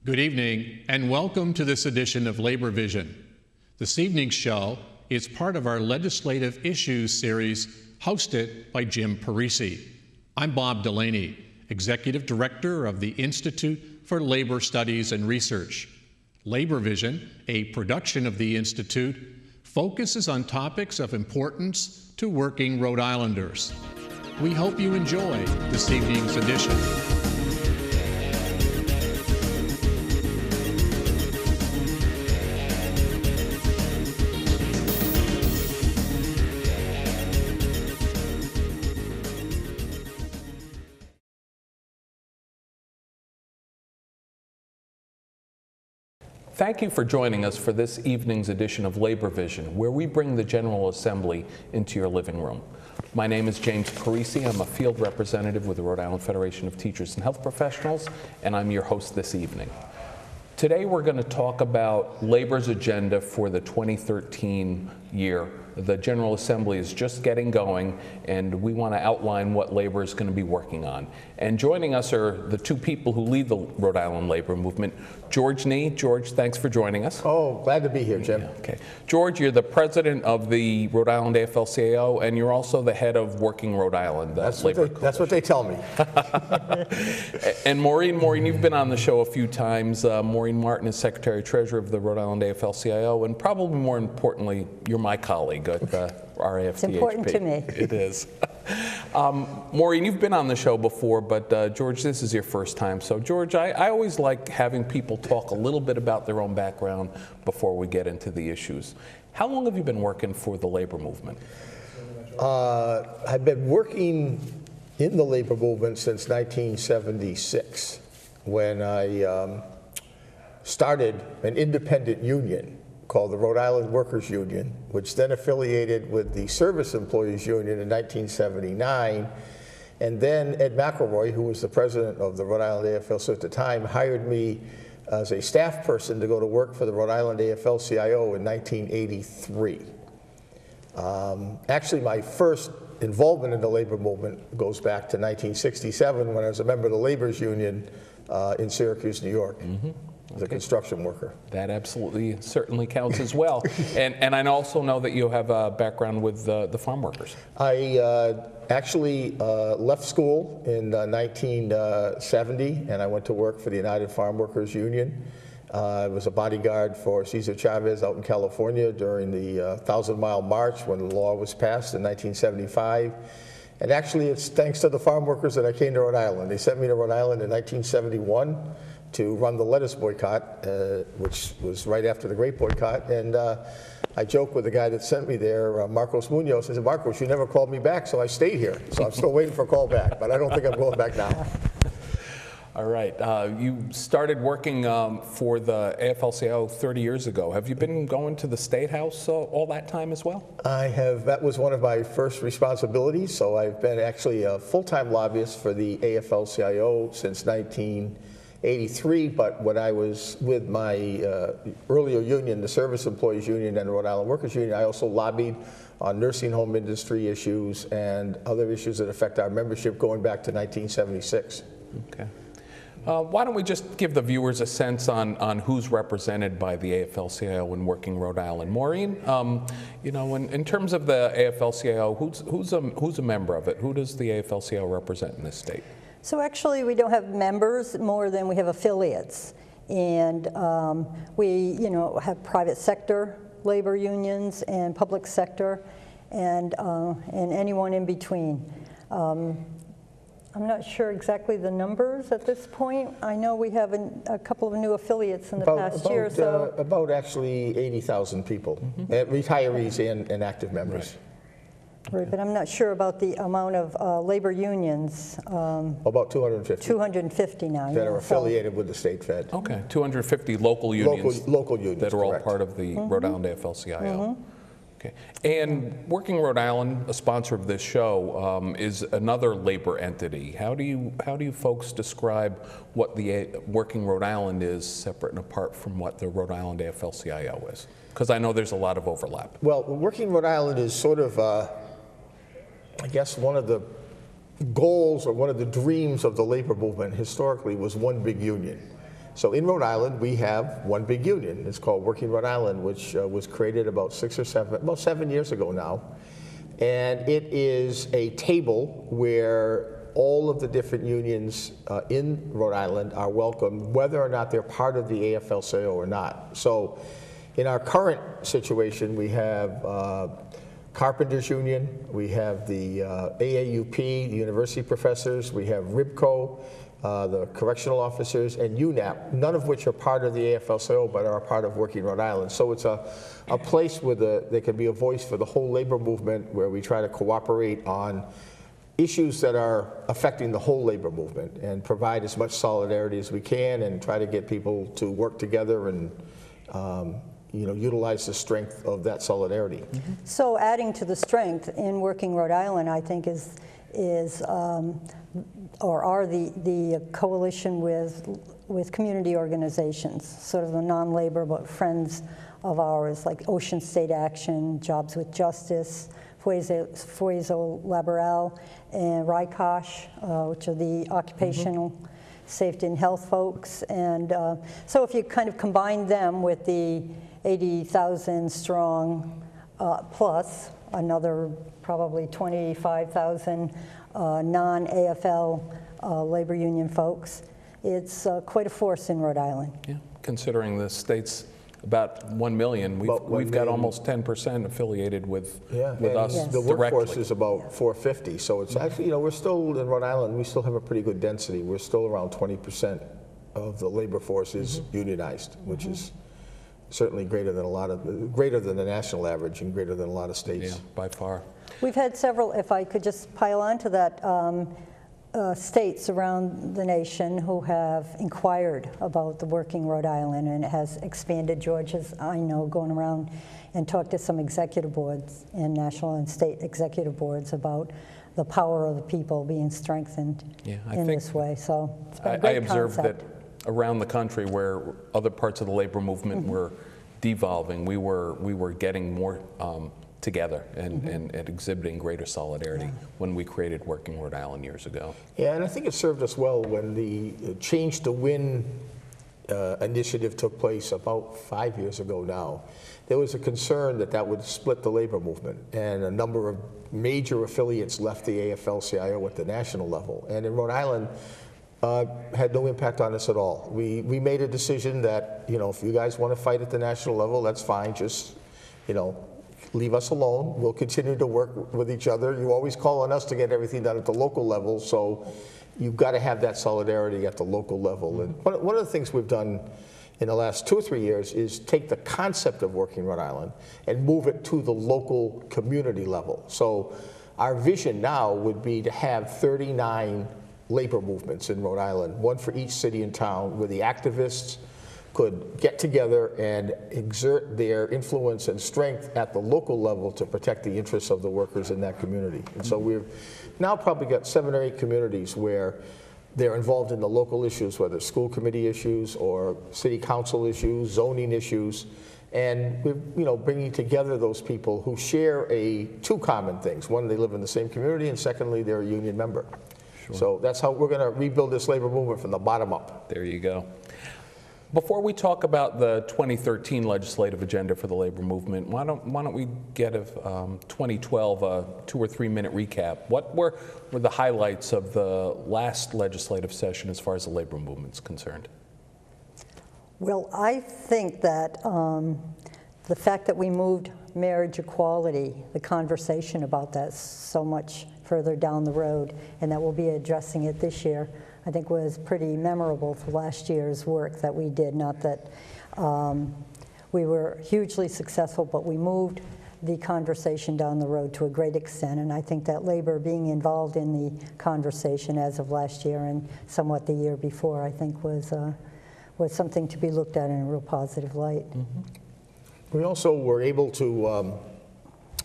Good evening, and welcome to this edition of Labor Vision. This evening's show is part of our Legislative Issues series hosted by Jim Parisi. I'm Bob Delaney, Executive Director of the Institute for Labor Studies and Research. Labor Vision, a production of the Institute, focuses on topics of importance to working Rhode Islanders. We hope you enjoy this evening's edition. Thank you for joining us for this evening's edition of Labor Vision, where we bring the General Assembly into your living room. My name is James Parisi. I'm a field representative with the Rhode Island Federation of Teachers and Health Professionals, and I'm your host this evening. Today we're going to talk about labor's agenda for the 2013 year. The General Assembly is just getting going, and we want to outline what labor is going to be working on. And joining us are the two people who lead the Rhode Island labor movement. George Nee. George, thanks for joining us. Oh, glad to be here, Jim. Yeah, okay. George, you're the president of the Rhode Island AFL-CIO, and you're also the head of Working Rhode Island. That's what they tell me. And Maureen, you've been on the show a few times. Maureen Martin is Secretary-Treasurer of the Rhode Island AFL-CIO, and probably more importantly, you're my colleague at RAFTHP. It's important to me. It is. Maureen, you've been on the show before, but George, this is your first time. So George, I always like having people talk a little bit about their own background before we get into the issues. How long have you been working for the labor movement? I've been working in the labor movement since 1976, when I started an independent union called the Rhode Island Workers Union, which then affiliated with the Service Employees Union in 1979. And then Ed McElroy, who was the president of the Rhode Island AFL at the time, hired me as a staff person to go to work for the Rhode Island AFL-CIO in 1983. Actually, my first involvement in the labor movement goes back to 1967, when I was a member of the Labor's Union in Syracuse, New York. Mm-hmm. As a construction worker. That absolutely certainly counts as well. And I also know that you have a background with the farm workers. I actually left school in 1970, and I went to work for the United Farm Workers Union. I was a bodyguard for Cesar Chavez out in California during the 1,000-mile march when the law was passed in 1975. And actually, it's thanks to the farm workers that I came to Rhode Island. They sent me to Rhode Island in 1971 to run the lettuce boycott, which was right after the grape boycott. And I joked with the guy that sent me there, Marcos Munoz. I said, Marcos, you never called me back, so I stayed here. So I'm still waiting for a call back, but I don't think I'm going back now. All right. You started working for the AFL-CIO 30 years ago. Have you been going to the State House all that time as well? I have. That was one of my first responsibilities. So I've been actually a full-time lobbyist for the AFL-CIO since 1983, but when I was with my earlier union, the Service Employees Union and the Rhode Island Workers Union, I also lobbied on nursing home industry issues and other issues that affect our membership going back to 1976. Okay. Why don't we just give the viewers a sense on who's represented by the AFL-CIO in Working Rhode Island. Maureen, you know, in terms of the AFL-CIO, who's a member of it? Who does the AFL-CIO represent in this state? So actually, we don't have members more than we have affiliates, and we, have private sector labor unions and public sector, and anyone in between. I'm not sure exactly the numbers at this point. I know we have a couple of new affiliates in the past year. So about actually 80,000 people, retirees and active members. Right, but I'm not sure about the amount of labor unions. About 250. 250 now. That are affiliated with the state fed. Okay, 250 local unions. Local unions, that are all correct. part of the Rhode Island AFL-CIO. Okay. And Working Rhode Island, a sponsor of this show, is another labor entity. How do you folks describe what the Working Rhode Island is, separate and apart from what the Rhode Island AFL-CIO is? Because I know there's a lot of overlap. Well, Working Rhode Island is sort of, I guess, one of the goals or one of the dreams of the labor movement historically was one big union. So in Rhode Island, we have one big union. It's called Working Rhode Island, which was created about 7 years ago now. And it is a table where all of the different unions in Rhode Island are welcome, whether or not they're part of the AFL-CIO or not. So in our current situation, we have Carpenters Union, we have the AAUP, the university professors, we have RIBCO, the correctional officers, and UNAP, none of which are part of the AFL-CIO but are a part of Working Rhode Island. So it's a place where there can be a voice for the whole labor movement, where we try to cooperate on issues that are affecting the whole labor movement and provide as much solidarity as we can and try to get people to work together and utilize the strength of that solidarity. Mm-hmm. So adding to the strength in Working Rhode Island, I think is or are the coalition with community organizations, sort of the non-labor but friends of ours, like Ocean State Action, Jobs with Justice, Fuezo Laboral, and RICOSH, which are the occupational safety and health folks. And so if you kind of combine them with the 80,000 strong plus another probably 25,000 non-AFL labor union folks, it's quite a force in Rhode Island. Yeah, considering the state's about 1 million, we've got almost 10% affiliated with us yes. The workforce is about 450, so it's actually, we're still in Rhode Island, we still have a pretty good density. We're still around 20% of the labor force is unionized, which is certainly greater than the national average and greater than a lot of states. Yeah, by far. We've had several, if I could just pile on to that, states around the nation who have inquired about the Working Rhode Island, and it has expanded. Georgia's, I know, going around and talked to some executive boards and national and state executive boards about the power of the people being strengthened in this way. So it's been a great I observed concept. that around the country where other parts of the labor movement were devolving, we were getting more together and exhibiting greater solidarity when we created Working Rhode Island years ago. Yeah, and I think it served us well when the Change to Win initiative took place about 5 years ago now. There was a concern that would split the labor movement, and a number of major affiliates left the AFL-CIO at the national level. And in Rhode Island, had no impact on us at all. We made a decision that, if you guys want to fight at the national level, that's fine, just, leave us alone. We'll continue to work with each other. You always call on us to get everything done at the local level, so you've got to have that solidarity at the local level. And one of the things we've done in the last 2 or 3 years is take the concept of Working Rhode Island and move it to the local community level. So our vision now would be to have 39 labor movements in Rhode Island, one for each city and town, where the activists could get together and exert their influence and strength at the local level to protect the interests of the workers in that community. And so we've now probably got 7 or 8 communities where they're involved in the local issues, whether school committee issues or city council issues, zoning issues, and we're bringing together those people who share 2 common things. One, they live in the same community, and secondly, they're a union member. Sure. So that's how we're going to rebuild this labor movement from the bottom up. There you go. Before we talk about the 2013 legislative agenda for the labor movement, why don't we get a 2012 2 or 3 minute recap? What were the highlights of the last legislative session as far as the labor movement's concerned? Well, I think that the fact that we moved marriage equality, the conversation about that so much further down the road, and that we'll be addressing it this year, I think was pretty memorable for last year's work that we did. Not that we were hugely successful, but we moved the conversation down the road to a great extent, and I think that labor being involved in the conversation as of last year and somewhat the year before, I think was something to be looked at in a real positive light. We also were able to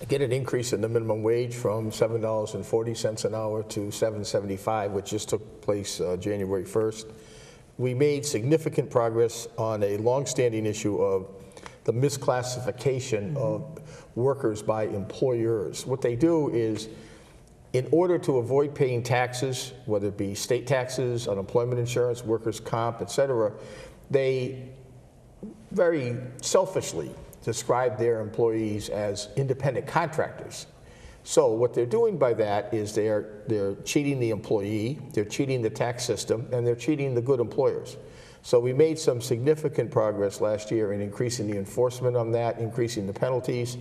get an increase in the minimum wage from $7.40 an hour to $7.75, which just took place January 1st. We made significant progress on a longstanding issue of the misclassification of workers by employers. What they do is, in order to avoid paying taxes, whether it be state taxes, unemployment insurance, workers' comp, et cetera, they very selfishly describe their employees as independent contractors. So what they're doing by that is they're cheating the employee, they're cheating the tax system, and they're cheating the good employers. So we made some significant progress last year in increasing the enforcement on that, increasing the penalties.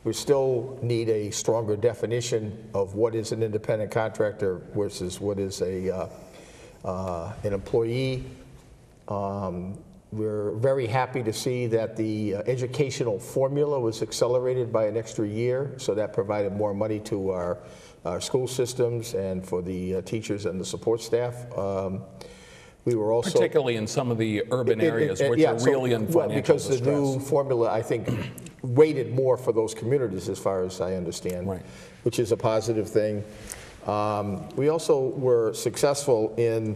We still need a stronger definition of what is an independent contractor versus what is an employee. We're very happy to see that the educational formula was accelerated by an extra year, so that provided more money to our school systems and for the teachers and the support staff. We were also particularly in some of the urban areas, which are really in financial because distress. the new formula, I think, weighted more for those communities, as far as I understand, right, which is a positive thing. We also were successful in.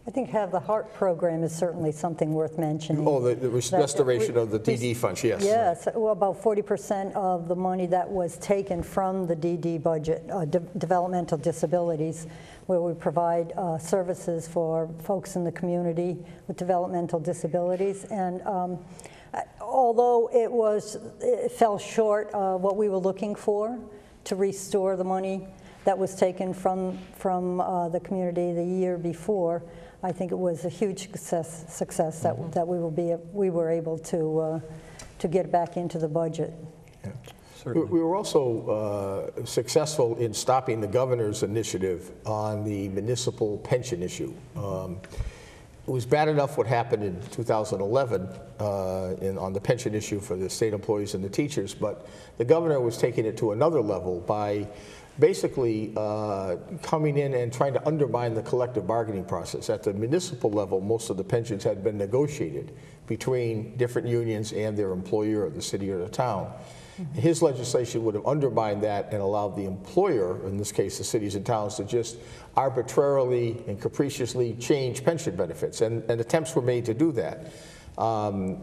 I think Have the Heart program is certainly something worth mentioning. Oh, the restoration of the DD funds, yes. Yes, well, about 40% of the money that was taken from the DD budget, developmental disabilities, where we provide services for folks in the community with developmental disabilities. And although it fell short of what we were looking for to restore the money that was taken from the community the year before, I think it was a huge success that we were able to get back into the budget. Yeah. We were also successful in stopping the governor's initiative on the municipal pension issue. It was bad enough what happened in 2011 on the pension issue for the state employees and the teachers, but the governor was taking it to another level by basically coming in and trying to undermine the collective bargaining process. At the municipal level, most of the pensions had been negotiated between different unions and their employer, the city or the town. Mm-hmm. His legislation would have undermined that and allowed the employer, in this case the cities and towns, to just arbitrarily and capriciously change pension benefits, and attempts were made to do that.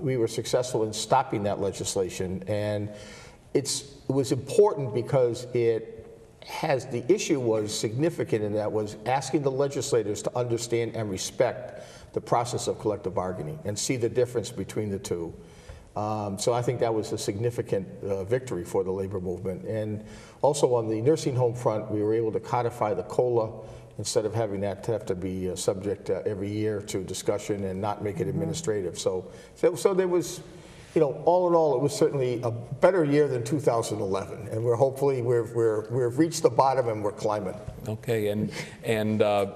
We were successful in stopping that legislation, and it was important because the issue was significant, and that was asking the legislators to understand and respect the process of collective bargaining and see the difference between the two. So I think that was a significant victory for the labor movement. And also on the nursing home front, we were able to codify the COLA instead of having that have to be subject every year to discussion and not make it administrative. So there was, all in all, it was certainly a better year than 2011, and we've reached the bottom and we're climbing. Okay, and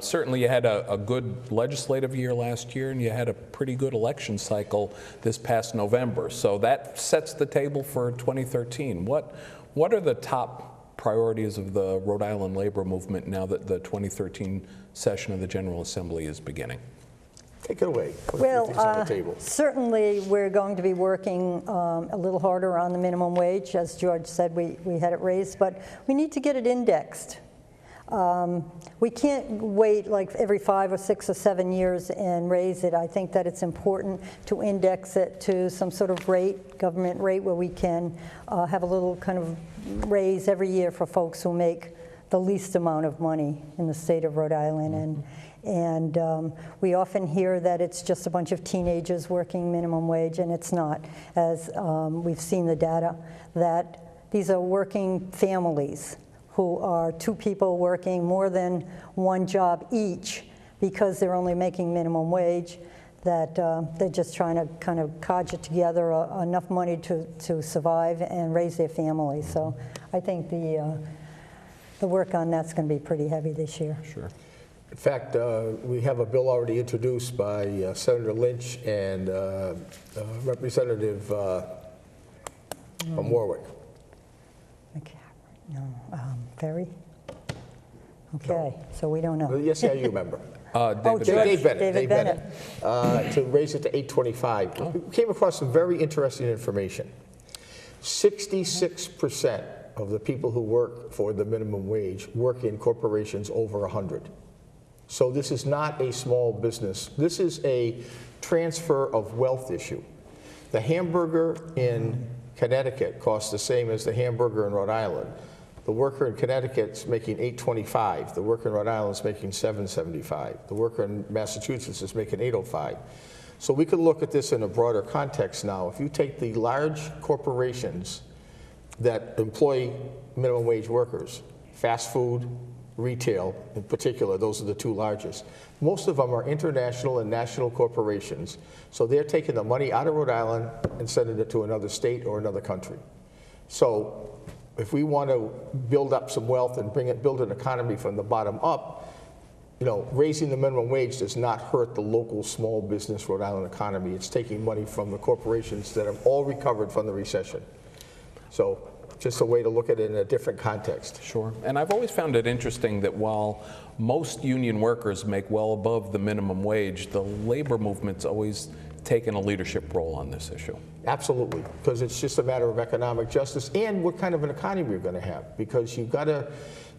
certainly you had a good legislative year last year, and you had a pretty good election cycle this past November. So that sets the table for 2013. What are the top priorities of the Rhode Island labor movement now that the 2013 session of the General Assembly is beginning? Take it away. Well, certainly we're going to be working a little harder on the minimum wage. As George said, we had it raised, but we need to get it indexed. We can't wait like every 5 or 6 or 7 years and raise it. I think that it's important to index it to some sort of rate, government rate, where we can have a little kind of raise every year for folks who make the least amount of money in the state of Rhode Island. And we often hear that it's just a bunch of teenagers working minimum wage, and it's not. As we've seen the data, that these are working families who are 2 people working more than 1 job each because they're only making minimum wage, that they're just trying to kind of codge together enough money to survive and raise their family. So I think the work on that's going to be pretty heavy this year. Sure. In fact, we have a bill already introduced by Senator Lynch and Representative from Warwick. No, Ferry? Okay, so we don't know. Yes, you remember. David Dave Bennett. To raise it to $8.25. Oh. We came across some very interesting information. 66% of the people who work for the minimum wage work in corporations over 100. So this is not a small business. This is a transfer of wealth issue. The hamburger in Connecticut costs the same as the hamburger in Rhode Island. The worker in Connecticut's making $8.25. The worker in Rhode Island's making $7.75. The worker in Massachusetts is making $8.05. So we could look at this in a broader context now. If you take the large corporations that employ minimum wage workers, fast food, retail in particular, those are the two largest. Most of them are international and national corporations. So they're taking the money out of Rhode Island and sending it to another state or another country. So if we want to build up some wealth and build an economy from the bottom up, raising the minimum wage does not hurt the local small business Rhode Island economy. It's taking money from the corporations that have all recovered from the recession. So just a way to look at it in a different context. Sure. And I've always found it interesting that while most union workers make well above the minimum wage, the labor movement's always taken a leadership role on this issue. Absolutely, because it's just a matter of economic justice and what kind of an economy you're going to have. Because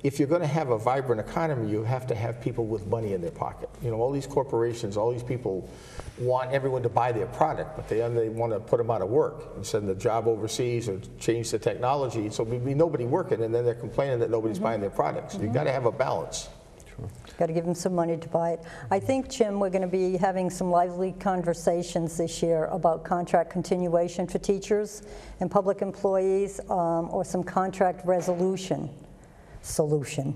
if you're going to have a vibrant economy, you have to have people with money in their pocket. All these corporations, all these people want everyone to buy their product, but they want to put them out of work and send the job overseas or change the technology. So there'll be nobody working, and then they're complaining that nobody's buying their products. You've got to have a balance. Got to give them some money to buy it. I think, Jim, we're going to be having some lively conversations this year about contract continuation for teachers and public employees, or some contract resolution solution.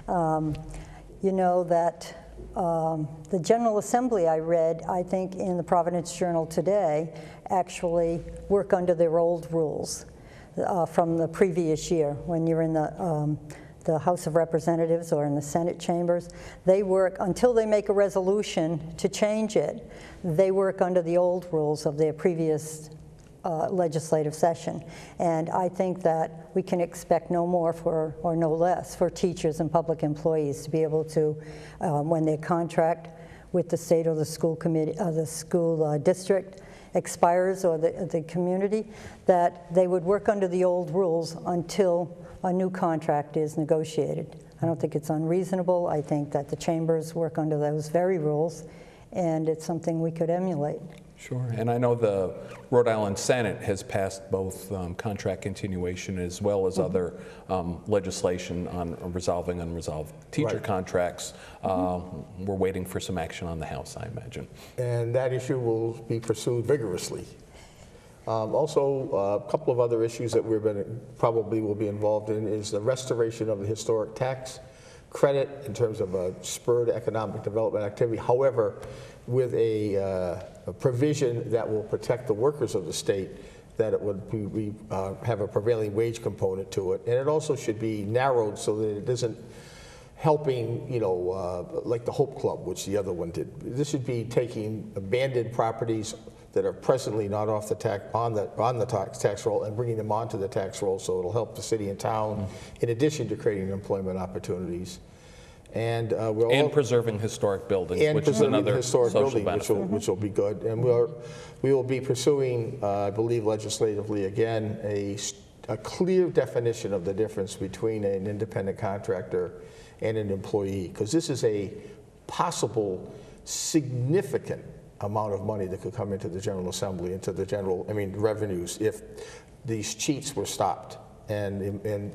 You know that the General Assembly I read, I think in the Providence Journal today, actually work under their old rules from the previous year. When you're in the House of Representatives or in the Senate chambers, they work until they make a resolution to change it. They work under the old rules of their previous legislative session. And I think that we can expect no more or no less for teachers and public employees to be able to, when their contract with the state or the school committee, the school district expires, or the community, that they would work under the old rules until a new contract is negotiated. I don't think it's unreasonable. I think that the chambers work under those very rules, and it's something we could emulate. Sure, and I know the Rhode Island Senate has passed both contract continuation as well as other legislation on resolving unresolved teacher contracts. We're waiting for some action on the House, I imagine. And that issue will be pursued vigorously. Also, a couple of other issues that probably will be involved in is the restoration of the historic tax credit in terms of a spurred economic development activity. However, with a provision that will protect the workers of the state, that it would have a prevailing wage component to it. And it also should be narrowed so that it isn't helping, like the Hope Club, which the other one did. This should be taking abandoned properties that are presently not off the tax roll and bringing them onto the tax roll, so it'll help the city and town in addition to creating employment opportunities. And preserving historic buildings, and which is another historic social building, benefit. which will be good. And we will be pursuing, I believe legislatively again, a clear definition of the difference between an independent contractor and an employee, because this is a possible significant amount of money that could come into the General Assembly, into the revenues, if these cheats were stopped and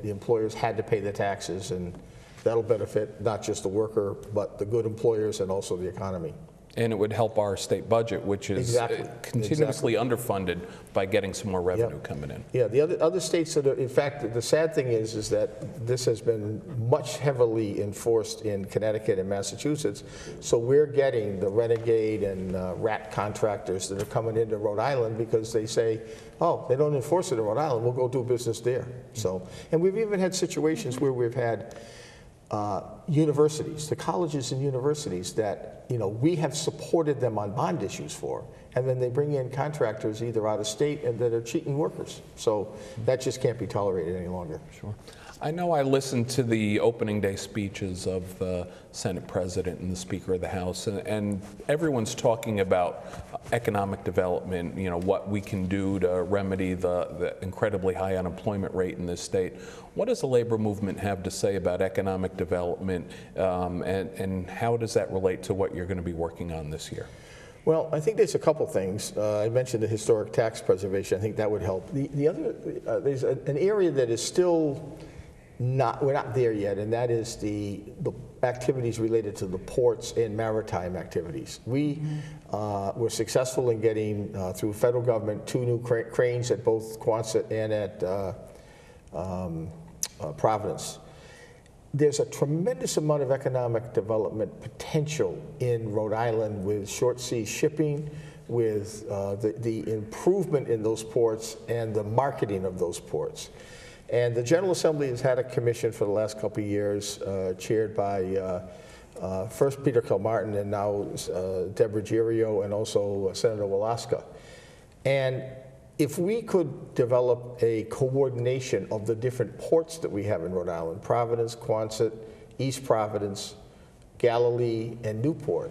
the employers had to pay the taxes, and that'll benefit not just the worker, but the good employers and also the economy. And it would help our state budget, which is continuously underfunded, by getting some more revenue coming in. Yeah, the other states that are, in fact, the sad thing is that this has been much heavily enforced in Connecticut and Massachusetts. So we're getting the renegade and rat contractors that are coming into Rhode Island because they say, oh, they don't enforce it in Rhode Island, we'll go do business there. So, and we've even had situations where we've had universities, the colleges and universities that we have supported them on bond issues for, and then they bring in contractors either out of state and that are cheating workers. So that just can't be tolerated any longer. Sure. I know I listened to the opening day speeches of the Senate President and the Speaker of the House, and everyone's talking about economic development, what we can do to remedy the incredibly high unemployment rate in this state. What does the labor movement have to say about economic development, and how does that relate to what you're going to be working on this year? Well, I think there's a couple things. I mentioned the historic tax preservation. I think that would help. The other, there's an area that is still we're not there yet, and that is the activities related to the ports and maritime activities. We were successful in getting, through federal government, 2 new cranes at both Quonset and at Providence. There's a tremendous amount of economic development potential in Rhode Island with short sea shipping, with the improvement in those ports and the marketing of those ports. And the General Assembly has had a commission for the last couple of years, chaired by first Peter Kilmartin and now Deborah Girio and also Senator Walaska. And if we could develop a coordination of the different ports that we have in Rhode Island, Providence, Quonset, East Providence, Galilee, and Newport,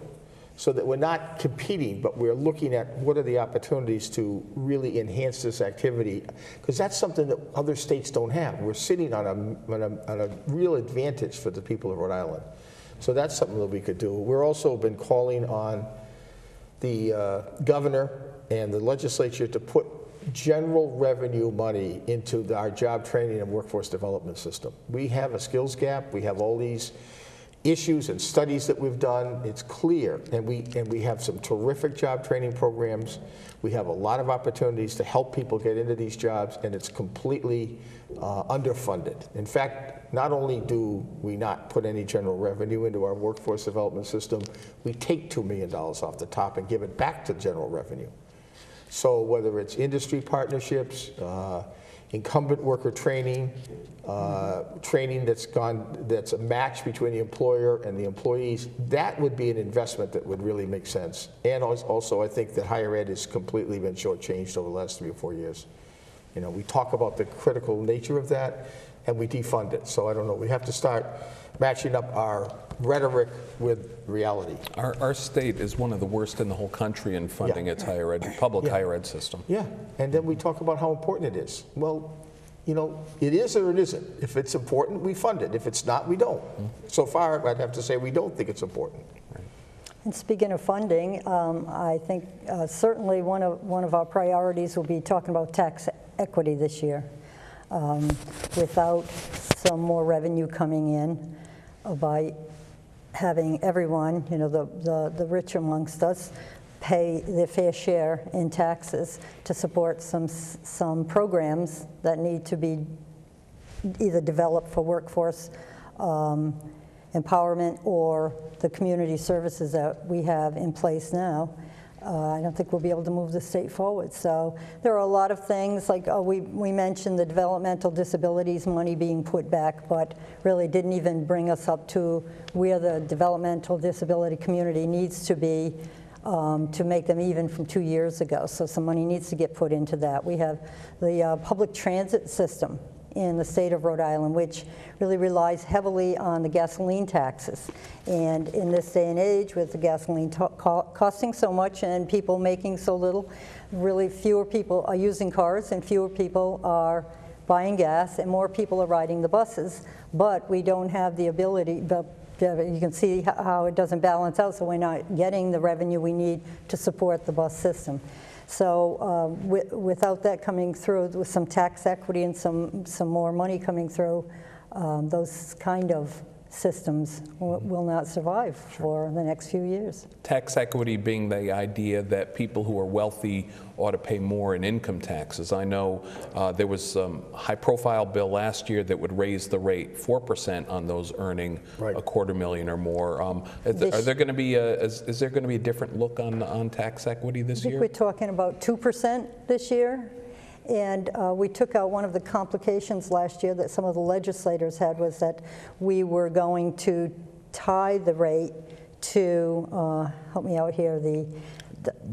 so that we're not competing, but we're looking at what are the opportunities to really enhance this activity, because that's something that other states don't have. We're sitting on a real advantage for the people of Rhode Island. So that's something that we could do. We're also been calling on the governor and the legislature to put general revenue money into our job training and workforce development system. We have a skills gap. We have all these issues and studies that we've done. It's clear, and we have some terrific job training programs. We have a lot of opportunities to help people get into these jobs, and it's completely underfunded. In fact, not only do we not put any general revenue into our workforce development system, we take $2 million off the top and give it back to general revenue. So whether it's industry partnerships, incumbent worker training, training that's a match between the employer and the employees, that would be an investment that would really make sense. And also, I think that higher ed has completely been shortchanged over the last 3 or 4 years. You know, we talk about the critical nature of that, and we defund it. So I don't know, we have to start matching up our rhetoric with reality. Our state is one of the worst in the whole country in funding its higher ed, public higher ed system. Yeah, and then we talk about how important it is. Well, you know, it is or it isn't. If it's important, we fund it. If it's not, we don't. So far, I'd have to say we don't think it's important. And speaking of funding, I think certainly one of our priorities will be talking about tax equity this year. Without some more revenue coming in by having everyone, you know, the rich amongst us, pay their fair share in taxes to support some programs that need to be either developed for workforce empowerment or the community services that we have in place now. I don't think we'll be able to move the state forward. So there are a lot of things, like we mentioned the developmental disabilities money being put back, but really didn't even bring us up to where the developmental disability community needs to be to make them even from 2 years ago. So some money needs to get put into that. We have the public transit system in the state of Rhode Island, which really relies heavily on the gasoline taxes. And in this day and age, with the gasoline costing so much and people making so little, really fewer people are using cars and fewer people are buying gas and more people are riding the buses. But we don't have the ability, but you can see how it doesn't balance out, so we're not getting the revenue we need to support the bus system. So without that coming through, with some tax equity and some more money coming through, those kind of systems will not survive for the next few years. Tax equity being the idea that people who are wealthy ought to pay more in income taxes. I know there was some high-profile bill last year that would raise the rate 4% on those earning $250,000 or more. Is there going to be a different look on tax equity this year? I think we're talking about 2% this year. And we took out one of the complications last year that some of the legislators had, was that we were going to tie the rate to, help me out here, the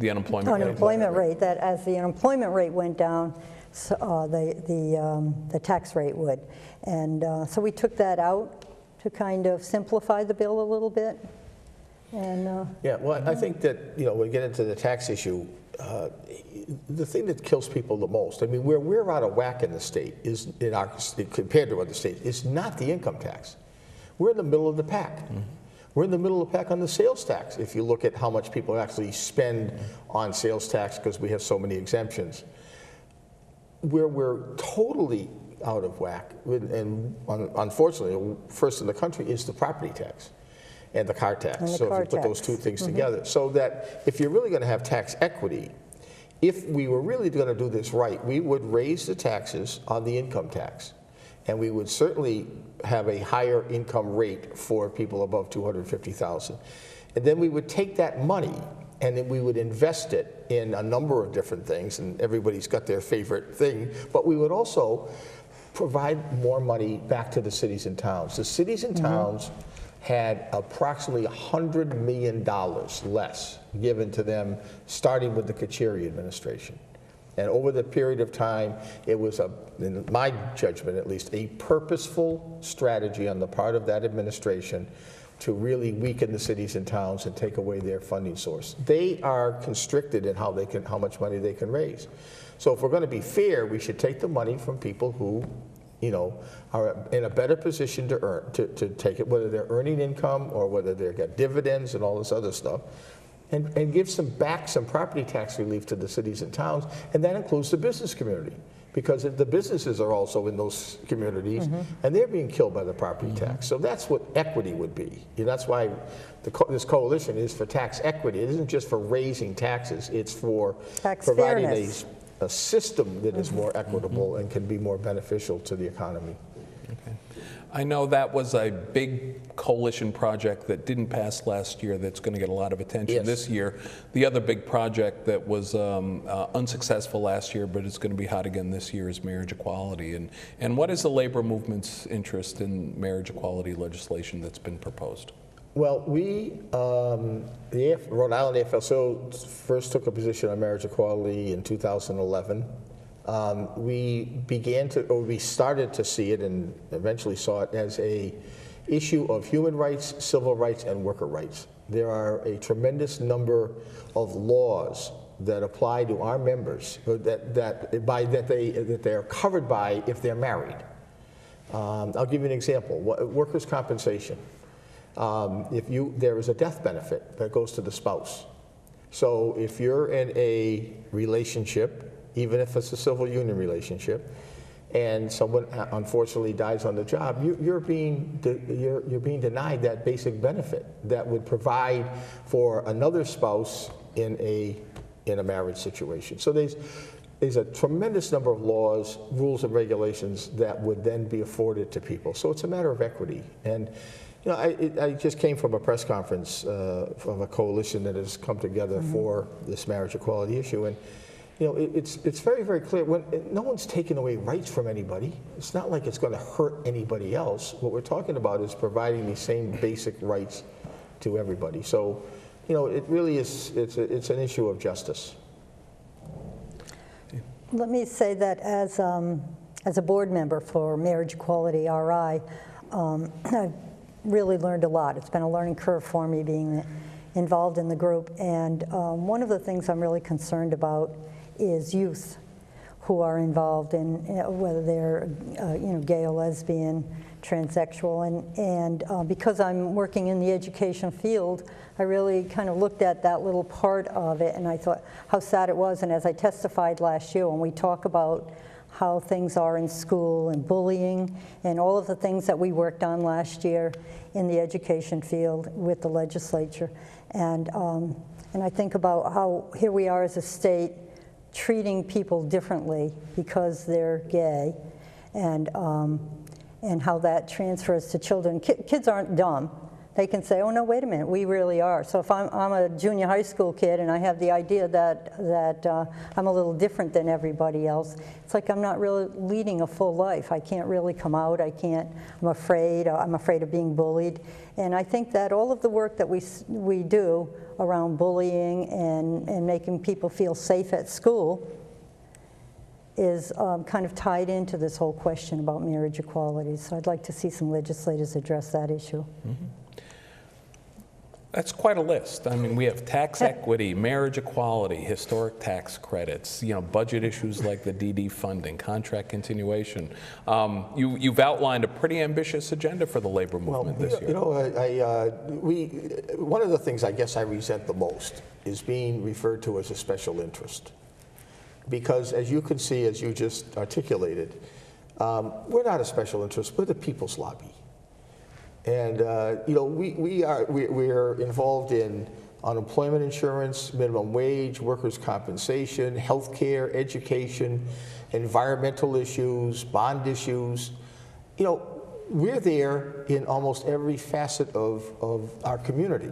unemployment rate, that as the unemployment rate went down, so, the tax rate would. And so we took that out to kind of simplify the bill a little bit. And yeah, well, I think that, you know, when we get into the tax issue, the thing that kills people the most, I mean, where we're out of whack in the state is, compared to other states, is not the income tax. We're in the middle of the pack. We're in the middle of the pack on the sales tax, if you look at how much people actually spend on sales tax, because we have so many exemptions. Where we're totally out of whack. And unfortunately, first in the country is the property tax and the car tax. So if you put those two things together, so that if you're really going to have tax equity, if we were really going to do this right, we would raise the taxes on the income tax. And we would certainly have a higher income rate for people above $250,000. And then we would take that money and then we would invest it in a number of different things, and everybody's got their favorite thing, but we would also provide more money back to the cities and towns. The cities and towns had approximately $100 million less given to them starting with the Kacheri administration. And over the period of time, it was, in my judgment at least, a purposeful strategy on the part of that administration to really weaken the cities and towns and take away their funding source. They are constricted in how much money they can raise. So if we're going to be fair, we should take the money from people who, are in a better position to earn, to take it, whether they're earning income or whether they've got dividends and all this other stuff. And give some property tax relief to the cities and towns, and that includes the business community, because the businesses are also in those communities, and they're being killed by the property tax. So that's what equity would be. That's why this coalition is for tax equity. It isn't just for raising taxes; it's for providing a system that is more equitable and can be more beneficial to the economy. Okay. I know that was a big coalition project that didn't pass last year that's going to get a lot of attention this year. The other big project that was unsuccessful last year but is going to be hot again this year is marriage equality. And what is the labor movement's interest in marriage equality legislation that's been proposed? Well, the Rhode Island AFL-CIO first took a position on marriage equality in 2011. We started to see it and eventually saw it as a issue of human rights, civil rights, and worker rights. There are a tremendous number of laws that apply to our members that they are covered by if they're married. I'll give you an example. Workers' compensation. There is a death benefit that goes to the spouse. So if you're in a relationship, even if it's a civil union relationship, and someone unfortunately dies on the job, you're being denied that basic benefit that would provide for another spouse in a marriage situation. So there's a tremendous number of laws, rules, and regulations that would then be afforded to people. So it's a matter of equity. And I just came from a press conference from a coalition that has come together for this marriage equality issue, and it's very, very clear. No one's taking away rights from anybody. It's not like it's going to hurt anybody else. What we're talking about is providing the same basic rights to everybody. So, it really is. It's an issue of justice. Let me say that as a board member for Marriage Equality RI, I've really learned a lot. It's been a learning curve for me being involved in the group, and one of the things I'm really concerned about is youth who are involved in whether they're gay or lesbian, transsexual, and because I'm working in the education field, I really kind of looked at that little part of it, and I thought how sad it was. And as I testified last year, when we talk about how things are in school and bullying and all of the things that we worked on last year in the education field with the legislature, and I think about how here we are as a state treating people differently because they're gay, and how that transfers to children. Kids aren't dumb. They can say, oh no, wait a minute, we really are. So if I'm a junior high school kid and I have the idea that I'm a little different than everybody else, it's like I'm not really leading a full life. I can't really come out, I'm afraid of being bullied. And I think that all of the work that we do around bullying and making people feel safe at school is kind of tied into this whole question about marriage equality. So I'd like to see some legislators address that issue. Mm-hmm. That's quite a list. I mean, we have tax equity, marriage equality, historic tax credits, budget issues like the DD funding, contract continuation. You've outlined a pretty ambitious agenda for the labor movement this year. One of the things I guess I resent the most is being referred to as a special interest. Because as you can see, as you just articulated, We're not a special interest, we're the people's lobby. And you know, we're involved in unemployment insurance, minimum wage, workers' compensation, healthcare, education, environmental issues, bond issues. You know, we're there in almost every facet of our community.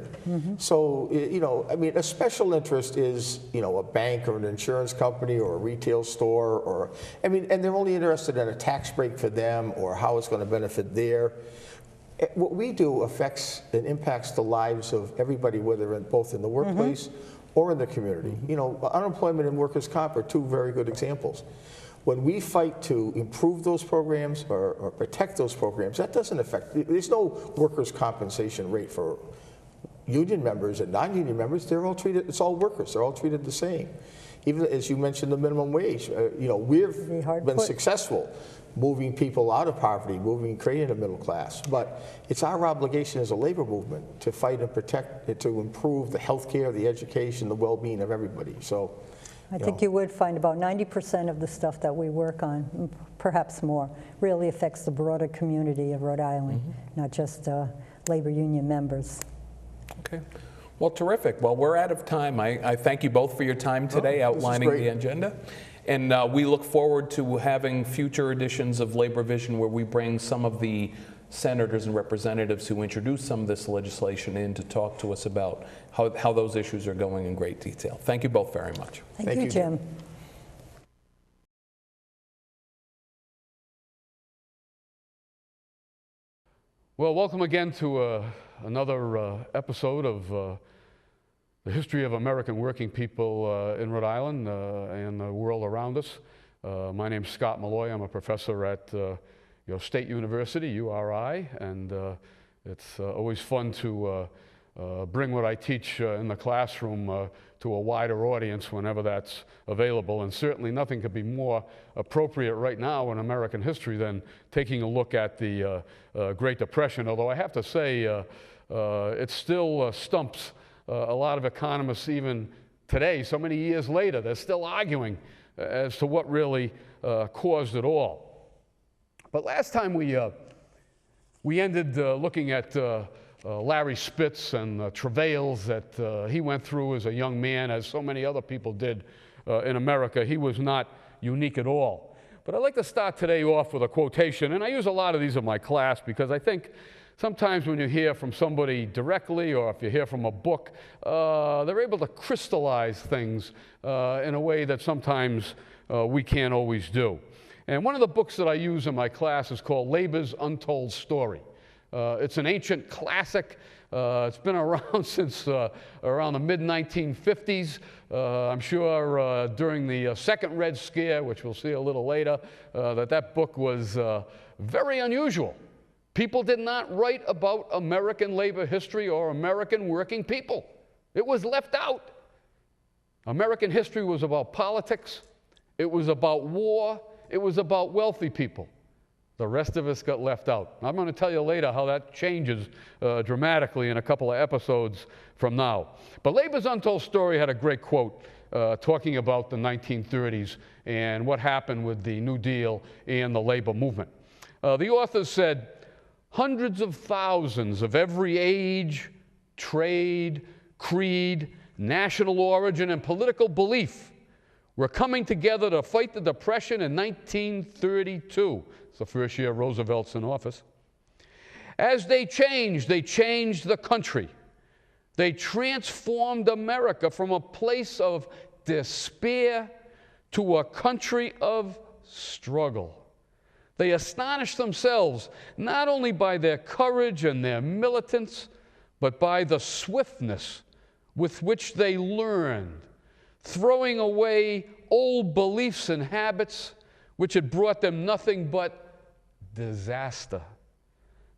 So, you know, I mean, a special interest is, you know, a bank or an insurance company or a retail store, or, I mean, and they're only interested in a tax break for them or how it's going to benefit their. What we do affects and impacts the lives of everybody, whether both in the workplace or in the community. You know, unemployment and workers' comp are two very good examples. When we fight to improve those programs or protect those programs, that doesn't affect, there's no workers' compensation rate for union members and non-union members. They're all treated, it's all workers, they're all treated the same. Even as you mentioned, the minimum wage, you know, we've been successful moving people out of poverty, creating a middle class. But it's our obligation as a labor movement to fight and protect, to improve the health care, the education, the well-being of everybody. So, I think you would find about 90% of the stuff that we work on, perhaps more, really affects the broader community of Rhode Island, not just labor union members. Okay. Well, terrific. Well, we're out of time. I thank you both for your time today outlining the agenda. And we look forward to having future editions of Labor Vision where we bring some of the senators and representatives who introduced some of this legislation in to talk to us about how those issues are going in great detail. Thank you both very much. Thank you, Jim. Well, welcome again to another episode of the history of American working people in Rhode Island and the world around us. My name's Scott Molloy. I'm a professor at State University, URI, and it's always fun to bring what I teach in the classroom to a wider audience whenever that's available. And certainly nothing could be more appropriate right now in American history than taking a look at the Great Depression, although I have to say it still stumps a lot of economists even today, so many years later. They're still arguing as to what really caused it all. But last time we ended looking at Larry Spitz and the travails that he went through as a young man, as so many other people did in America. He was not unique at all. But I'd like to start today off with a quotation, and I use a lot of these in my class because I think sometimes when you hear from somebody directly or if you hear from a book, they're able to crystallize things in a way that sometimes we can't always do. And one of the books that I use in my class is called Labor's Untold Story. It's an ancient classic. It's been around since around the mid-1950s. I'm sure during the second Red Scare, which we'll see a little later, that book was very unusual. People did not write about American labor history or American working people. It was left out. American history was about politics. It was about war. It was about wealthy people. The rest of us got left out. I'm going to tell you later how that changes dramatically in a couple of episodes from now. But Labor's Untold Story had a great quote talking about the 1930s and what happened with the New Deal and the labor movement. The author said, "Hundreds of thousands of every age, trade, creed, national origin, and political belief were coming together to fight the Depression in 1932. It's the first year Roosevelt's in office. As they changed the country. They transformed America from a place of despair to a country of struggle. They astonished themselves not only by their courage and their militance, but by the swiftness with which they learned, throwing away old beliefs and habits which had brought them nothing but disaster.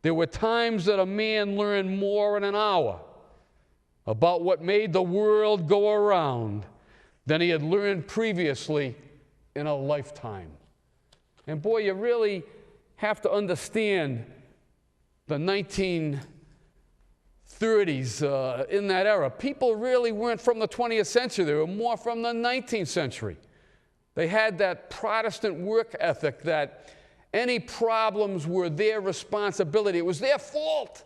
There were times that a man learned more in an hour about what made the world go around than he had learned previously in a lifetime." And boy, you really have to understand the 1930s in that era. People really weren't from the 20th century. They were more from the 19th century. They had that Protestant work ethic that Any problems were their responsibility. It was their fault.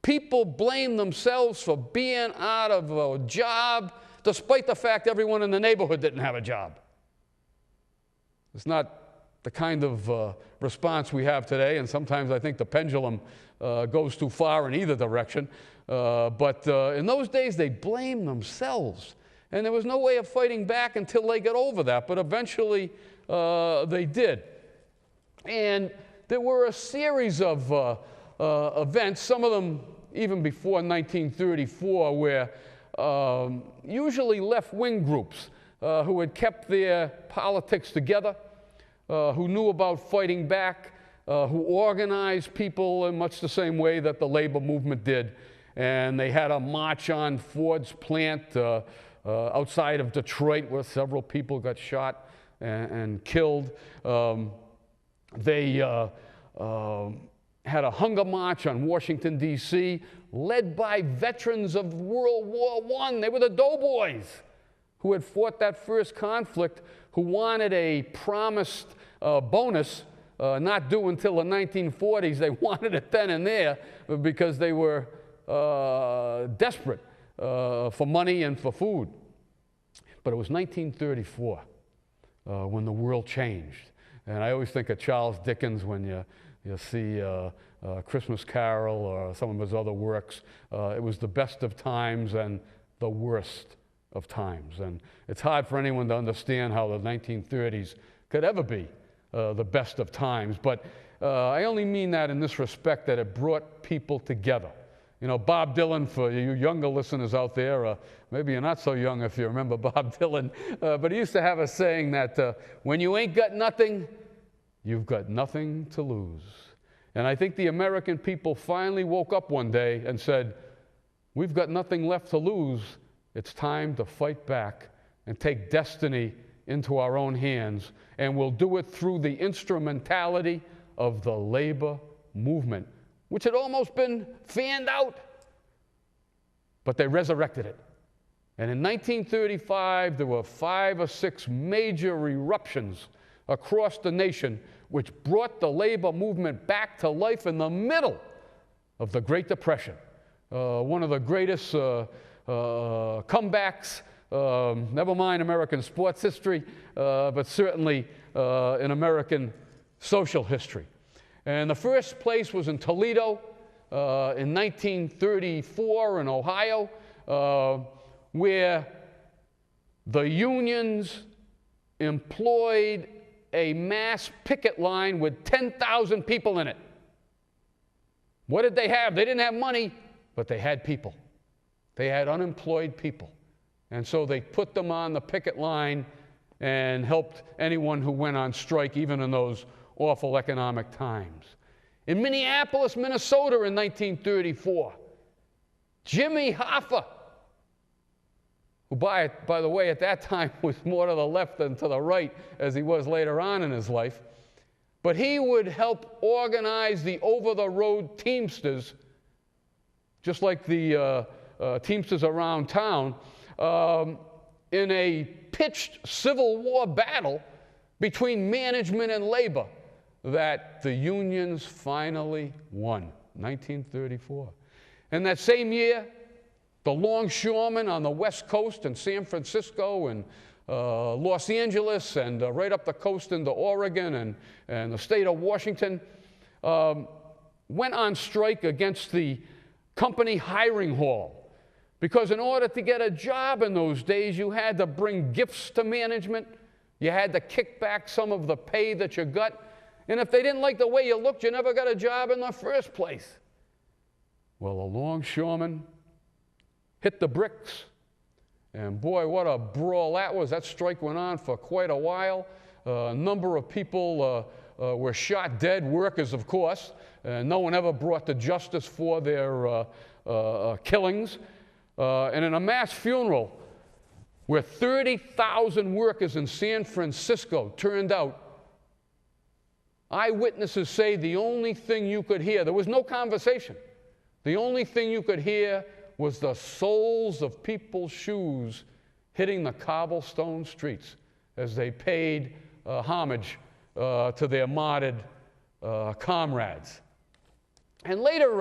People blamed themselves for being out of a job, despite the fact everyone in the neighborhood didn't have a job. It's not the kind of response we have today, and sometimes I think the pendulum goes too far in either direction. But in those days, they blamed themselves. And there was no way of fighting back until they got over that, but eventually they did. And there were a series of events, some of them even before 1934, where usually left-wing groups who had kept their politics together, who knew about fighting back, who organized people in much the same way that the labor movement did. And they had a march on Ford's plant outside of Detroit where several people got shot and killed. They had a hunger march on Washington, D.C., led by veterans of World War I. They were the doughboys who had fought that first conflict, who wanted a promised bonus, not due until the 1940s. They wanted it then and there because they were desperate for money and for food. But it was 1934 when the world changed. And I always think of Charles Dickens when you see Christmas Carol or some of his other works. It was the best of times and the worst of times. And it's hard for anyone to understand how the 1930s could ever be the best of times. But I only mean that in this respect, that it brought people together. You know, Bob Dylan, for you younger listeners out there, maybe you're not so young if you remember Bob Dylan, but he used to have a saying that when you ain't got nothing, you've got nothing to lose. And I think the American people finally woke up one day and said, we've got nothing left to lose. It's time to fight back and take destiny into our own hands. And we'll do it through the instrumentality of the labor movement, which had almost been fanned out. But they resurrected it. And in 1935, there were 5 or 6 major eruptions across the nation, which brought the labor movement back to life in the middle of the Great Depression. One of the greatest comebacks, never mind American sports history, but certainly in American social history. And the first place was in Toledo in 1934 in Ohio, where the unions employed a mass picket line with 10,000 people in it. What did they have? They didn't have money, but they had people. They had unemployed people. And so they put them on the picket line and helped anyone who went on strike, even in those awful economic times. In Minneapolis, Minnesota in 1934, Jimmy Hoffa, who by the way at that time was more to the left than to the right as he was later on in his life, but he would help organize the over-the-road Teamsters, just like the Teamsters around town, in a pitched Civil War battle between management and labor that the unions finally won, 1934. And that same year, the longshoremen on the West Coast in San Francisco and Los Angeles and right up the coast into Oregon and the state of Washington went on strike against the company hiring hall. Because in order to get a job in those days, you had to bring gifts to management. You had to kick back some of the pay that you got. And if they didn't like the way you looked, you never got a job in the first place. Well, the longshoremen hit the bricks. And boy, what a brawl that was. That strike went on for quite a while. A number of people were shot dead, workers, of course. No one ever brought to justice for their killings. And in a mass funeral where 30,000 workers in San Francisco turned out, eyewitnesses say the only thing you could hear, there was no conversation, the only thing you could hear was the soles of people's shoes hitting the cobblestone streets as they paid homage to their martyred comrades. And later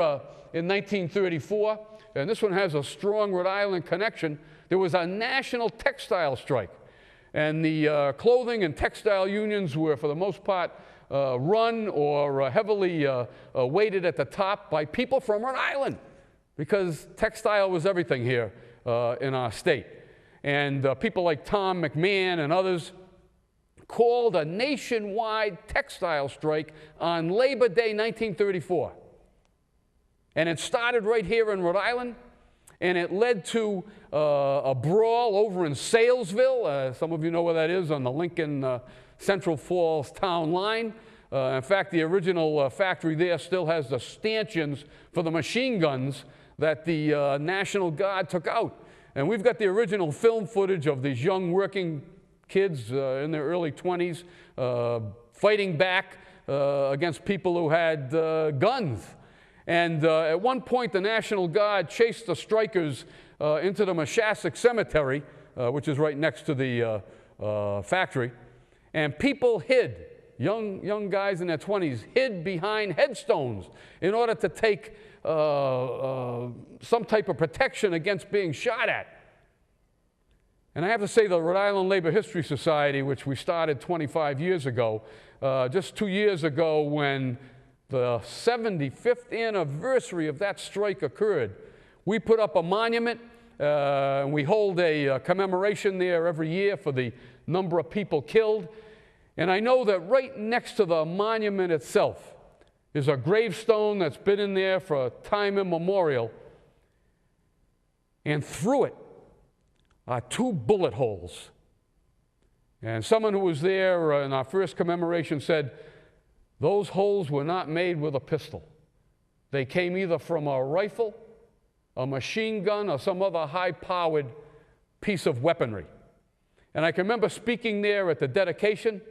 in 1934, and this one has a strong Rhode Island connection, there was a national textile strike. And the clothing and textile unions were, for the most part, run or heavily weighted at the top by people from Rhode Island, because textile was everything here in our state. And people like Tom McMahon and others called a nationwide textile strike on Labor Day 1934. And it started right here in Rhode Island, and it led to a brawl over in Salesville. Some of you know where that is, on the Lincoln Central Falls town line. In fact, the original factory there still has the stanchions for the machine guns that the National Guard took out. And we've got the original film footage of these young working kids in their early 20s fighting back against people who had guns. And at one point, the National Guard chased the strikers into the Mashasik Cemetery, which is right next to the factory. And people hid, young guys in their 20s, hid behind headstones in order to take some type of protection against being shot at. And I have to say, the Rhode Island Labor History Society, which we started 25 years ago, just 2 years ago when the 75th anniversary of that strike occurred, we put up a monument. And we hold a commemoration there every year for the number of people killed. And I know that right next to the monument itself is a gravestone that's been in there for time immemorial. And through it are 2 bullet holes. And someone who was there in our first commemoration said, those holes were not made with a pistol. They came either from a rifle, a machine gun, or some other high-powered piece of weaponry. And I can remember speaking there at the dedication,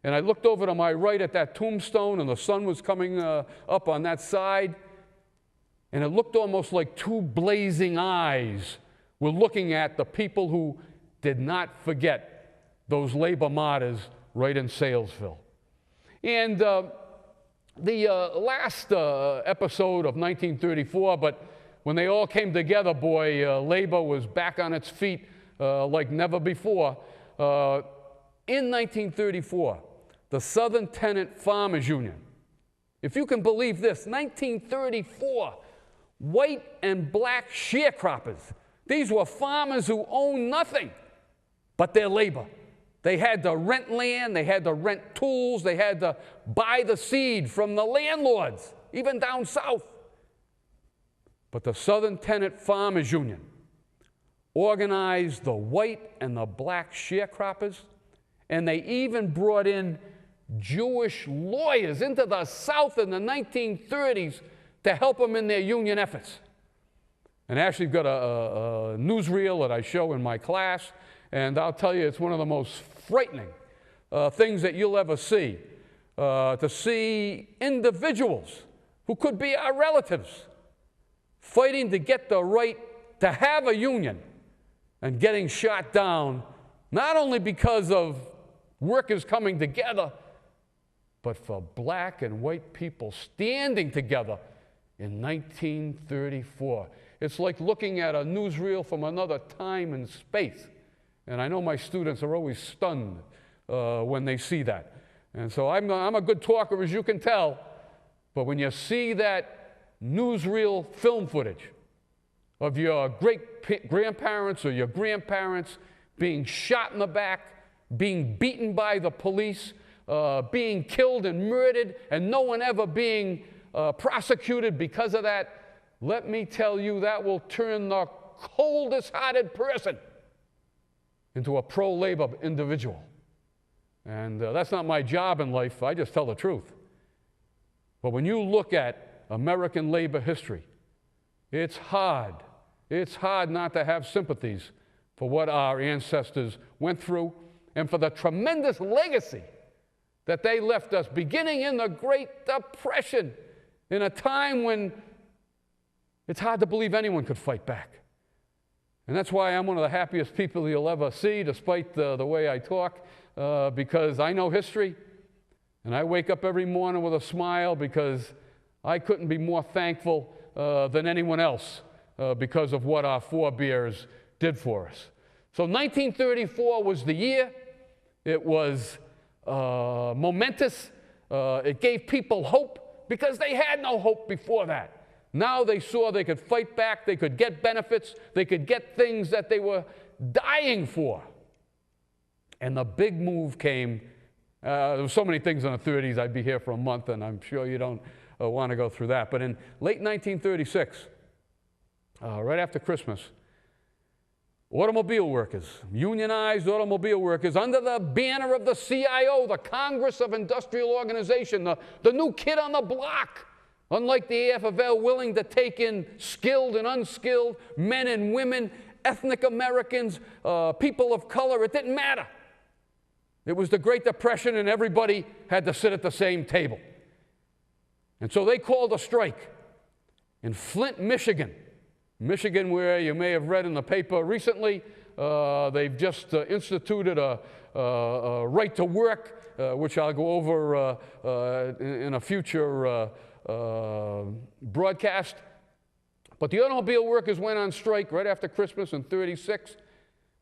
and I looked over to my right at that tombstone, and the sun was coming up on that side, and it looked almost like 2 blazing eyes were looking at the people who did not forget those labor martyrs right in Salesville. And the last episode of 1934, but when they all came together, boy, labor was back on its feet like never before. In 1934, the Southern Tenant Farmers Union, if you can believe this, 1934, white and black sharecroppers. These were farmers who owned nothing but their labor. They had to rent land, they had to rent tools, they had to buy the seed from the landlords, even down south. But the Southern Tenant Farmers Union organized the white and the black sharecroppers, and they even brought in Jewish lawyers into the South in the 1930s to help them in their union efforts. And I actually got a newsreel that I show in my class, and I'll tell you, it's one of the most frightening things that you'll ever see, to see individuals who could be our relatives fighting to get the right to have a union and getting shot down, not only because of workers coming together, but for black and white people standing together in 1934. It's like looking at a newsreel from another time and space. And I know my students are always stunned when they see that. And so I'm a good talker, as you can tell, but when you see that newsreel film footage of your great-grandparents or your grandparents being shot in the back, being beaten by the police, being killed and murdered, and no one ever being prosecuted because of that, let me tell you, that will turn the coldest-hearted person into a pro-labor individual. And that's not my job in life. I just tell the truth. But when you look at American labor history, it's hard. It's hard not to have sympathies for what our ancestors went through and for the tremendous legacy that they left us, beginning in the Great Depression, in a time when it's hard to believe anyone could fight back. And that's why I'm one of the happiest people you'll ever see, despite the way I talk, because I know history, And I wake up every morning with a smile because I couldn't be more thankful than anyone else because of what our forebears did for us. So 1934 was the year. It was momentous. It gave people hope because they had no hope before that. Now they saw they could fight back, they could get benefits, they could get things that they were dying for. And the big move came. There were so many things in the 30s, I'd be here for a month, and I'm sure you don't want to go through that. But in late 1936, right after Christmas, automobile workers, unionized automobile workers, under the banner of the CIO, the Congress of Industrial Organization, the new kid on the block, unlike the AFL, willing to take in skilled and unskilled men and women, ethnic Americans, people of color. It didn't matter. It was the Great Depression, and everybody had to sit at the same table. And so they called a strike in Flint, Michigan. Michigan, where you may have read in the paper recently, they've just instituted a right to work, which I'll go over in a future broadcast. But the automobile workers went on strike right after Christmas in '36.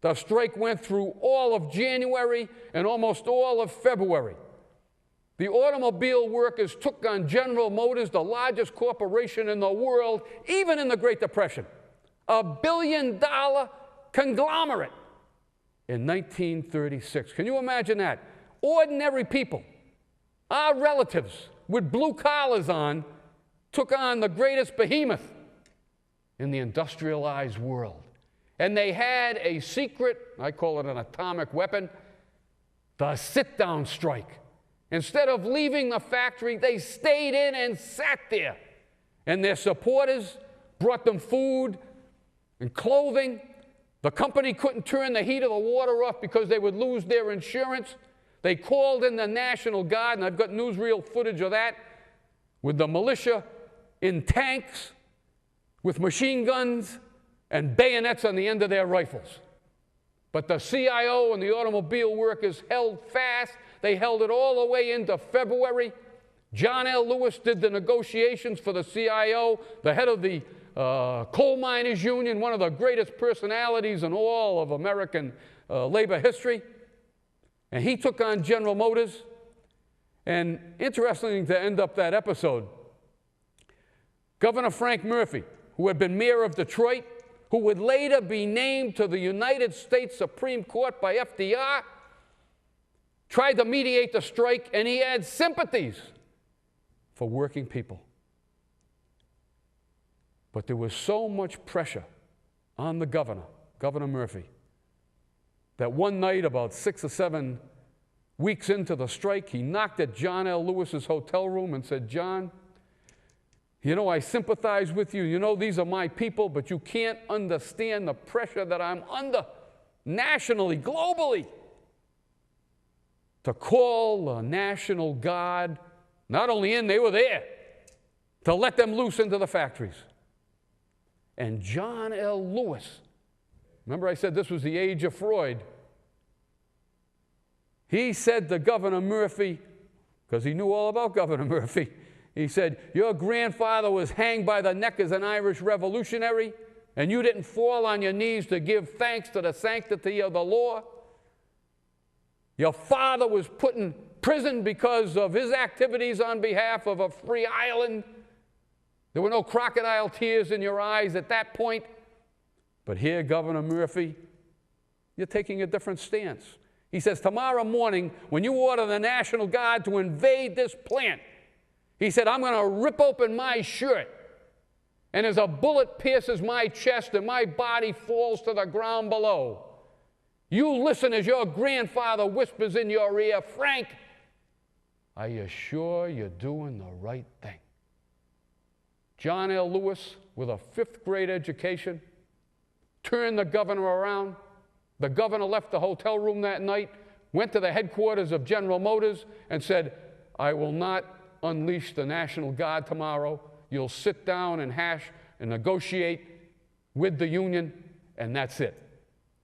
The strike went through all of January and almost all of February. The automobile workers took on General Motors, the largest corporation in the world, even in the Great Depression, $1 billion conglomerate in 1936. Can you imagine that? Ordinary people, our relatives with blue collars on, took on the greatest behemoth in the industrialized world. And they had a secret, I call it an atomic weapon, the sit-down strike. Instead of leaving the factory, they stayed in and sat there. And their supporters brought them food and clothing. The company couldn't turn the heat of the water off because they would lose their insurance. They called in the National Guard, and I've got newsreel footage of that, with the militia in tanks, with machine guns and bayonets on the end of their rifles. But the CIO and the automobile workers held fast. They held it all the way into February. John L. Lewis did the negotiations for the CIO, the head of the coal miners union, one of the greatest personalities in all of American labor history. And he took on General Motors. And interesting to end up that episode, Governor Frank Murphy, who had been mayor of Detroit, who would later be named to the United States Supreme Court by FDR, tried to mediate the strike, and he had sympathies for working people. But there was so much pressure on the governor, Governor Murphy, that one night, about 6 or 7 weeks into the strike, he knocked at John L. Lewis's hotel room and said, "John, you know, I sympathize with you. You know, these are my people, but you can't understand the pressure that I'm under nationally, globally, to call the National Guard, not only in, they were there, to let them loose into the factories." And John L. Lewis, remember I said this was the age of Freud, he said to Governor Murphy, because he knew all about Governor Murphy, he said, "Your grandfather was hanged by the neck as an Irish revolutionary, and you didn't fall on your knees to give thanks to the sanctity of the law. Your father was put in prison because of his activities on behalf of a free island. There were no crocodile tears in your eyes at that point. But here, Governor Murphy, you're taking a different stance." He says, "Tomorrow morning, when you order the National Guard to invade this plant," he said, "I'm going to rip open my shirt, and as a bullet pierces my chest and my body falls to the ground below, you listen as your grandfather whispers in your ear, 'Frank, are you sure you're doing the right thing?'" John L. Lewis, with a 5th grade education, turned the governor around. The governor left the hotel room that night, went to the headquarters of General Motors, and said, "I will not unleash the National Guard tomorrow. You'll sit down and hash and negotiate with the union," and that's it.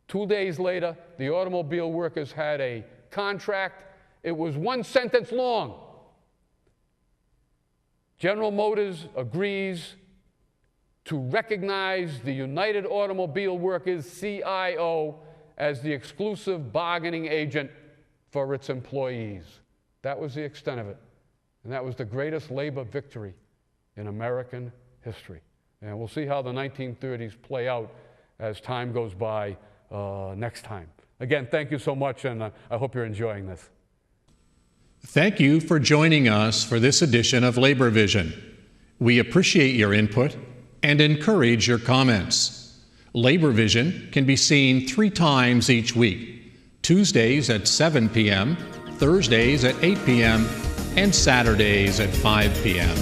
2 days later, the automobile workers had a contract. It was 1 sentence long. General Motors agrees to recognize the United Automobile Workers, CIO, as the exclusive bargaining agent for its employees. That was the extent of it. And that was the greatest labor victory in American history. And we'll see how the 1930s play out as time goes by next time. Again, thank you so much, and I hope you're enjoying this. Thank you for joining us for this edition of Labor Vision. We appreciate your input and encourage your comments. Labor Vision can be seen 3 times each week: Tuesdays at 7 p.m., Thursdays at 8 p.m., and Saturdays at 5 p.m.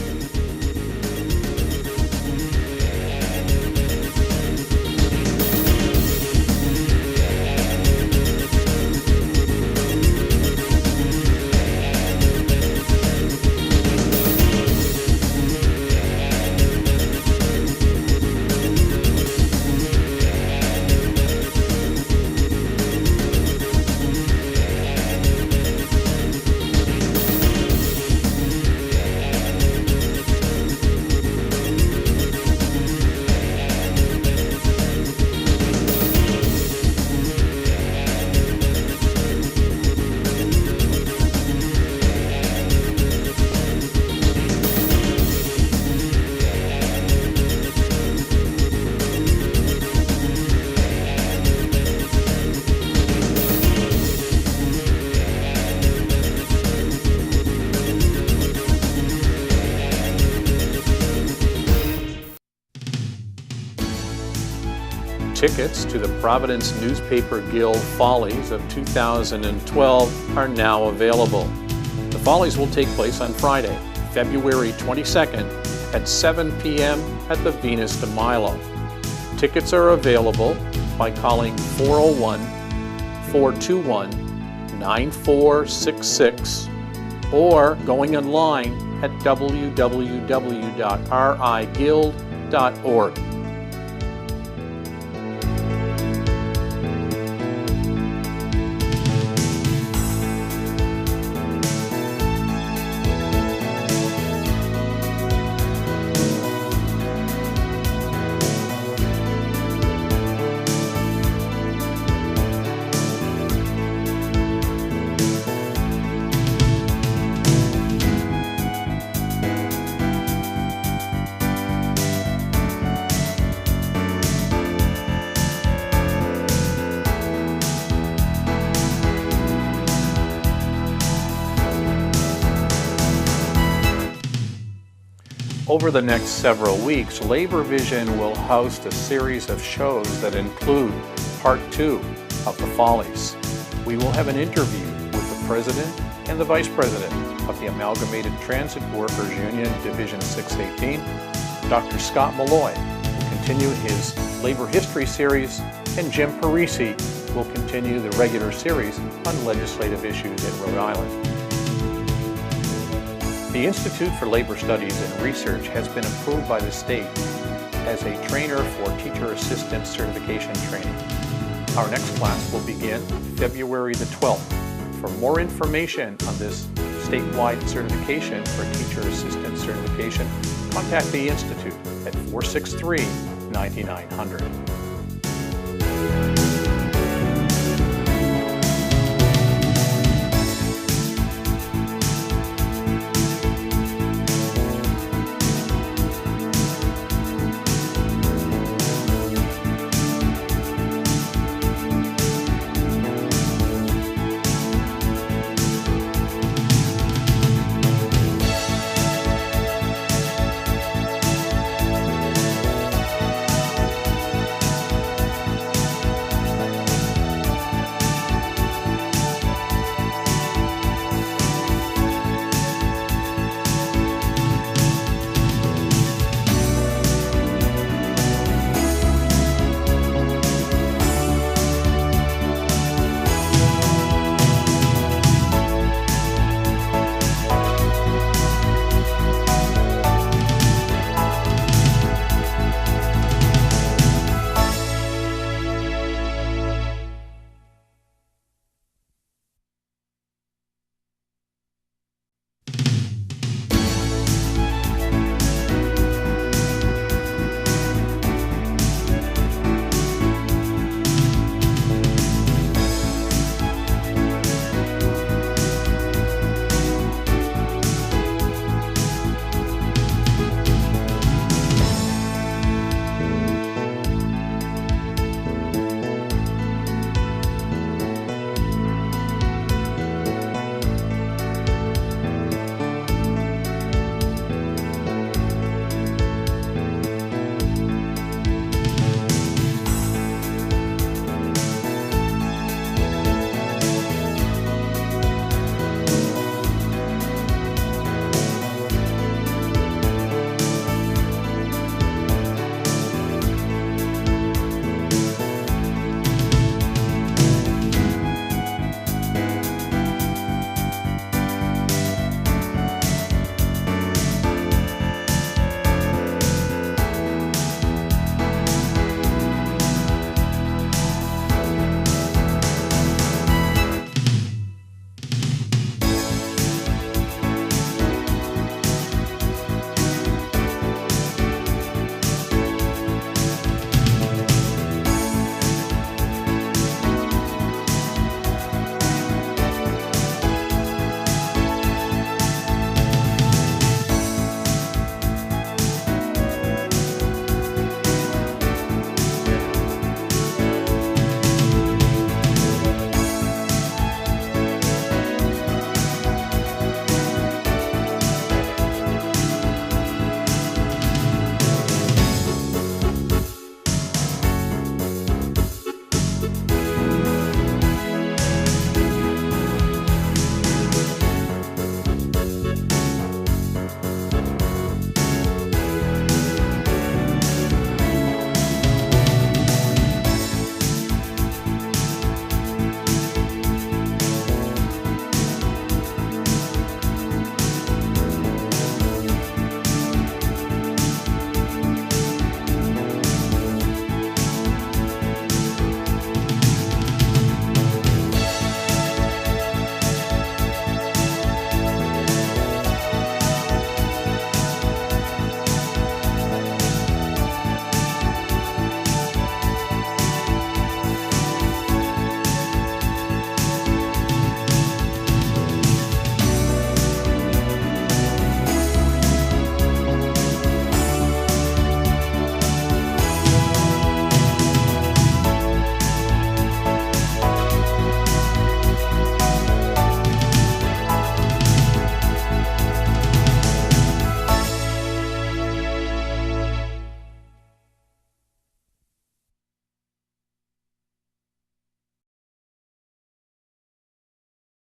Tickets to the Providence Newspaper Guild Follies of 2012 are now available. The Follies will take place on Friday, February 22nd at 7 p.m. at the Venus de Milo. Tickets are available by calling 401-421-9466 or going online at www.riguild.org. Over the next several weeks, Labor Vision will host a series of shows that include Part 2 of the Follies. We will have an interview with the President and the Vice President of the Amalgamated Transit Workers Union Division 618. Dr. Scott Molloy will continue his Labor History series, and Jim Parisi will continue the regular series on legislative issues in Rhode Island. The Institute for Labor Studies and Research has been approved by the state as a trainer for teacher assistant certification training. Our next class will begin February the 12th. For more information on this statewide certification for teacher assistant certification, contact the Institute at 463-9900.